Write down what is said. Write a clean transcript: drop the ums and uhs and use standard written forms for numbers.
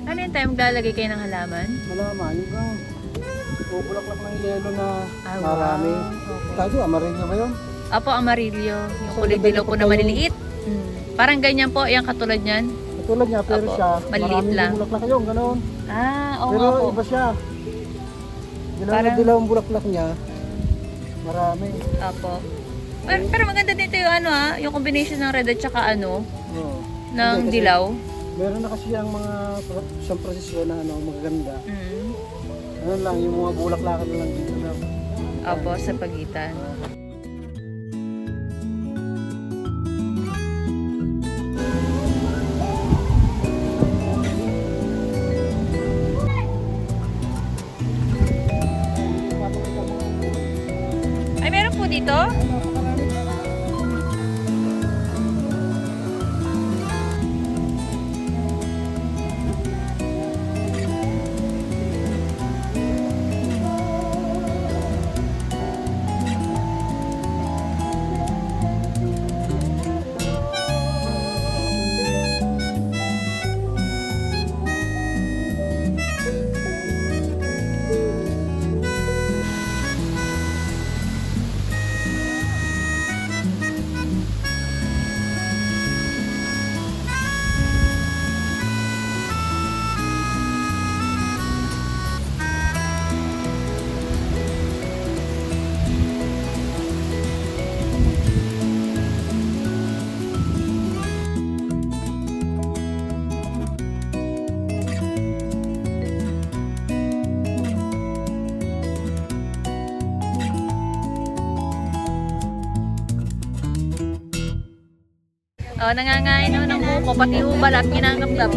Ano yun tayo? Maglalagay kayo ng halaman? Malaman, yung bang bubulaklak ng yelo na Ah, marami. wow. Opo. Tayo, amarillo ba yun? Apo, amarillo. Yung So, kulay dilaw po na ganito maliliit. Parang ganyan po, yung katulad niyan. Katulad niya, pero Opo, siya, maliliit maraming lang. bulaklak yung ganoon. Ah, oo Pero nga po. iba siya. Dilaw Parang- na dilaw ang bulaklak niya. Marami. Apo. Pero maganda dito yung ano yung combination ng red at saka Oo. ng Hindi, kasi dilaw. Meron na kasi ang mga San Francisco na magaganda. Mm. Ano lang, yung mga bulaklakan na lang dito na. Apo, sa pagitan. Ay, meron po dito? Oh, nangangain ng buko, pati ho balat, ginanggap-gap.